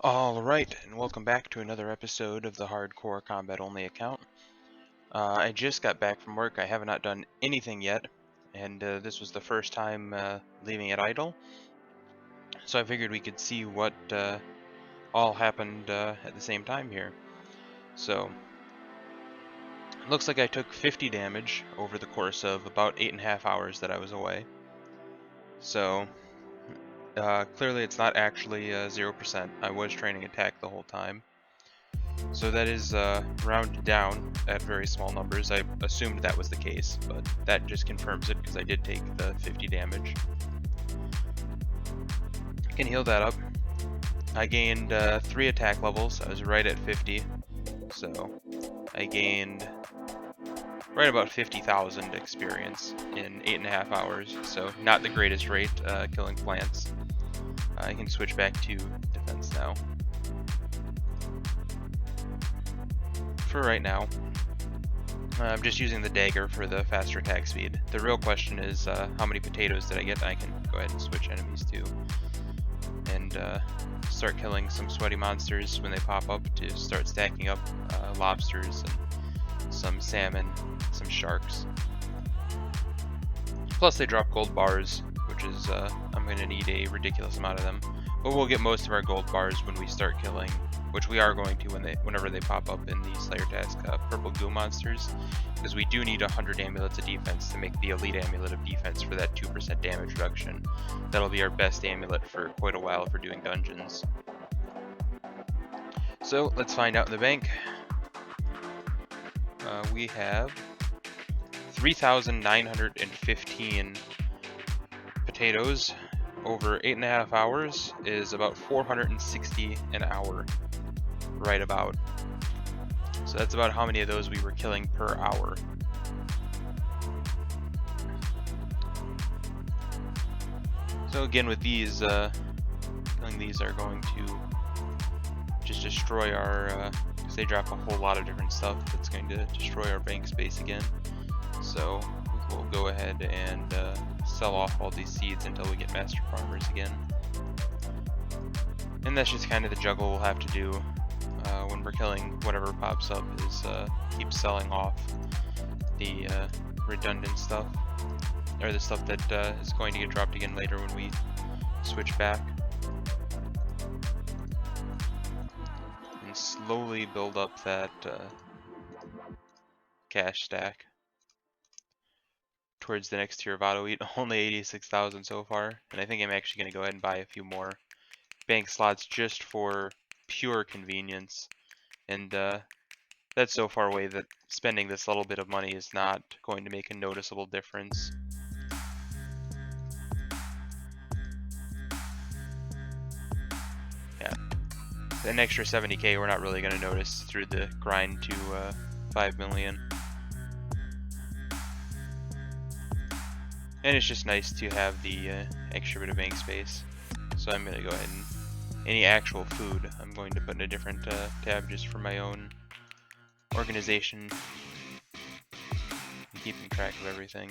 Alright, and welcome back to another episode of the Hardcore Combat Only account. I just got back from work. I have not done anything yet, and this was the first time leaving it idle. So I figured we could see what all happened at the same time here. So, it looks like I took 50 damage over the course of about 8.5 hours that I was away. So, clearly it's not actually 0%. I was training attack the whole time. So that is rounded down at very small numbers. I assumed that was the case, but that just confirms it because I did take the 50 damage. I can heal that up. I gained 3 attack levels. I was right at 50. So I gained right about 50,000 experience in 8.5 hours. So not the greatest rate killing plants. I can switch back to defense now. For right now, I'm just using the dagger for the faster attack speed. The real question is how many potatoes did I get? I can go ahead and switch enemies too. And start killing some sweaty monsters when they pop up to start stacking up lobsters and some salmon, some sharks. Plus they drop gold bars, which is, I'm going to need a ridiculous amount of them. But we'll get most of our gold bars when we start killing, which we are going to whenever they pop up in the Slayer task, purple goo monsters, because we do need 100 amulets of defense to make the elite amulet of defense for that 2% damage reduction. That'll be our best amulet for quite a while if we're doing dungeons. So let's find out in the bank. We have 3,915 potatoes over 8.5 hours is about 460 an hour. Right about. So that's about how many of those we were killing per hour. So again, with these, killing these are going to just destroy our, because they drop a whole lot of different stuff that's going to destroy our bank space again. So we'll go ahead and sell off all these seeds until we get master farmers again. And that's just kind of the juggle we'll have to do when we're killing whatever pops up, is keep selling off the redundant stuff, or the stuff that is going to get dropped again later when we switch back. And slowly build up that cash stack towards the next tier of auto eat. Only 86,000 so far, and I think I'm actually going to go ahead and buy a few more bank slots just for pure convenience. And that's so far away that spending this little bit of money is not going to make a noticeable difference. Yeah, an extra 70k we're not really going to notice through the grind to 5 million. And it's just nice to have the extra bit of bank space. So I'm going to go ahead and any actual food I'm going to put in a different tab just for my own organization and keeping track of everything.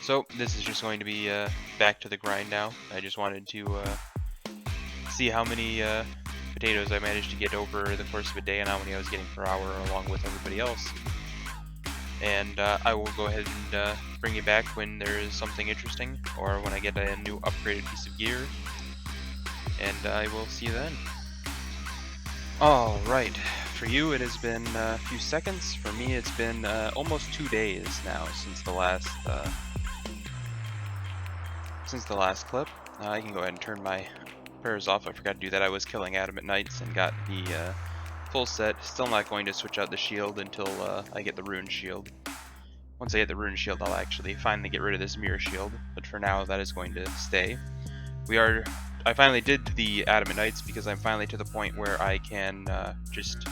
So this is just going to be back to the grind now. I just wanted to see how many potatoes I managed to get over the course of a day and how many I was getting per hour along with everybody else. And I will go ahead and bring you back when there is something interesting, or when I get a new upgraded piece of gear, and I will see you then. Alright, for you it has been a few seconds. For me it's been almost 2 days now since the last clip. I can go ahead and turn my prayers off. I forgot to do that. I was killing Adamant Knights and got the full set. Still not going to switch out the shield until I get the rune shield. Once I get the rune shield, I'll actually finally get rid of this mirror shield, but for now that is going to stay. I finally did the Adamant Knights because I'm finally to the point where I can just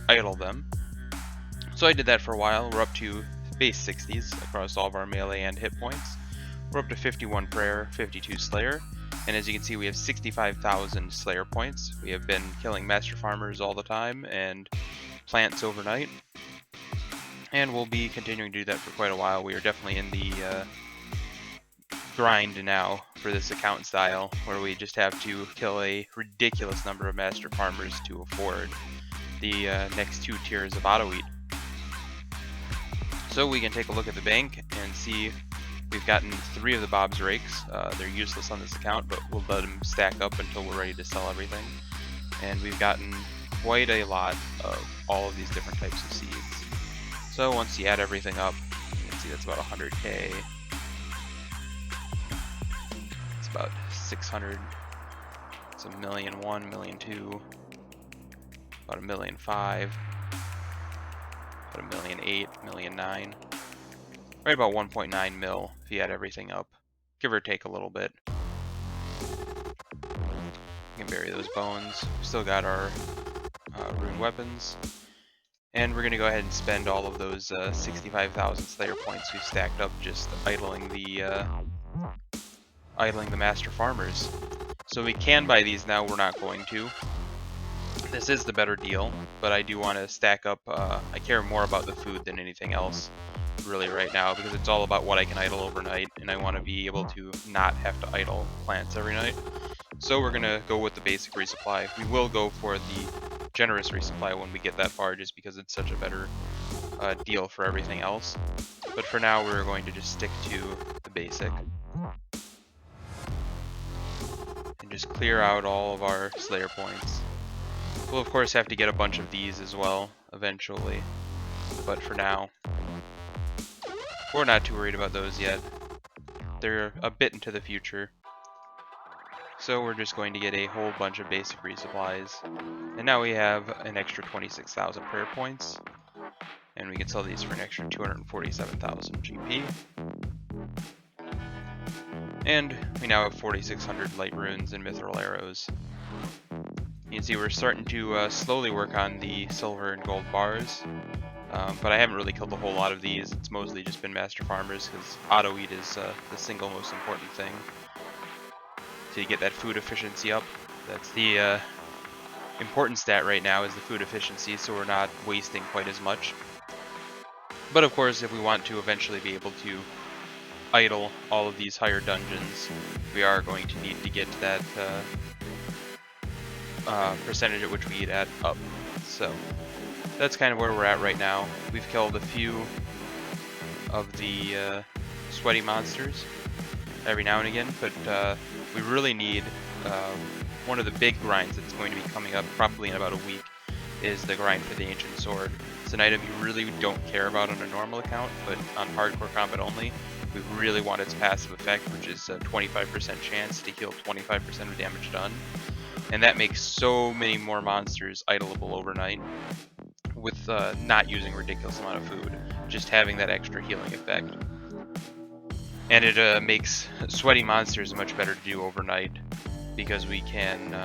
idle them. So I did that for a while. We're up to base 60s across all of our melee and hit points. We're up to 51 prayer, 52 slayer, and as you can see we have 65,000 slayer points. We have been killing master farmers all the time and plants overnight, and we'll be continuing to do that for quite a while. We are definitely in the grind now for this account style, where we just have to kill a ridiculous number of master farmers to afford the next 2 tiers of auto eat. So we can take a look at the bank and see we've gotten 3 of the Bob's Rakes. They're useless on this account, but we'll let them stack up until we're ready to sell everything. And we've gotten quite a lot of all of these different types of seeds. So once you add everything up, you can see that's about 100k. It's about 600. It's $1.1 million, $1.2 million, about $1.5 million, about $1.8 million, $1.9 million. Right about 1.9 mil if you add everything up, give or take a little bit. We can bury those bones. We've still got our rune weapons, and we're gonna go ahead and spend all of those 65,000 Slayer points we've stacked up just idling the master farmers. So we can buy these now. We're not going to. This is the better deal, but I do want to stack up. I care more about the food than anything else really right now, because it's all about what I can idle overnight, and I want to be able to not have to idle plants every night. So we're gonna go with the basic resupply. We will go for the generous resupply when we get that far, just because it's such a better deal for everything else. But for now, we're going to just stick to the basic and just clear out all of our Slayer points. We'll of course have to get a bunch of these as well eventually, but for now, we're not too worried about those yet. They're a bit into the future. So we're just going to get a whole bunch of basic resupplies. And now we have an extra 26,000 prayer points. And we can sell these for an extra 247,000 GP. And we now have 4,600 light runes and mithril arrows. You can see we're starting to slowly work on the silver and gold bars. But I haven't really killed a whole lot of these. It's mostly just been master farmers, because auto eat is the single most important thing to get that food efficiency up. That's the important stat right now, is the food efficiency, so we're not wasting quite as much. But of course, if we want to eventually be able to idle all of these higher dungeons, we are going to need to get that percentage at which we eat at up. So that's kind of where we're at right now. We've killed a few of the sweaty monsters every now and again, but we really need one of the big grinds that's going to be coming up probably in about a week is the grind for the Ancient Sword. It's an item you really don't care about on a normal account, but on hardcore combat only, we really want its passive effect, which is a 25% chance to heal 25% of damage done. And that makes so many more monsters idleable overnight with not using a ridiculous amount of food, just having that extra healing effect. And it makes sweaty monsters much better to do overnight, because we can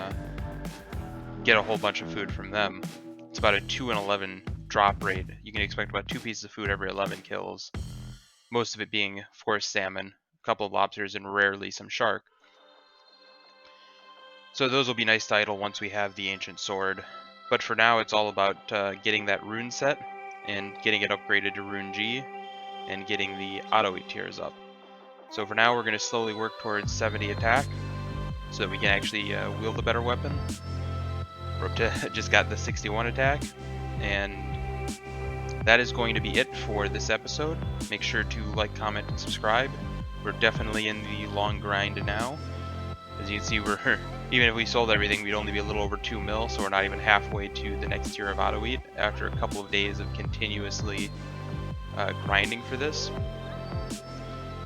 get a whole bunch of food from them. It's about a 2 in 11 drop rate. You can expect about 2 pieces of food every 11 kills. Most of it being, of course, salmon, a couple of lobsters, and rarely some shark. So those will be nice to idle once we have the Ancient Sword. But for now, it's all about getting that rune set and getting it upgraded to Rune G and getting the auto eat tiers up. So for now, we're going to slowly work towards 70 attack so that we can actually wield a better weapon. We're up to just got the 61 attack, and that is going to be it for this episode. Make sure to like, comment, and subscribe. We're definitely in the long grind now. As you can see, we're even if we sold everything, we'd only be a little over 2 mil, so we're not even halfway to the next tier of auto eat after a couple of days of continuously grinding for this.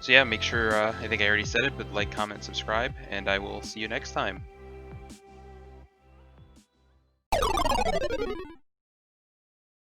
So yeah, make sure, I think I already said it, but like, comment, subscribe, and I will see you next time.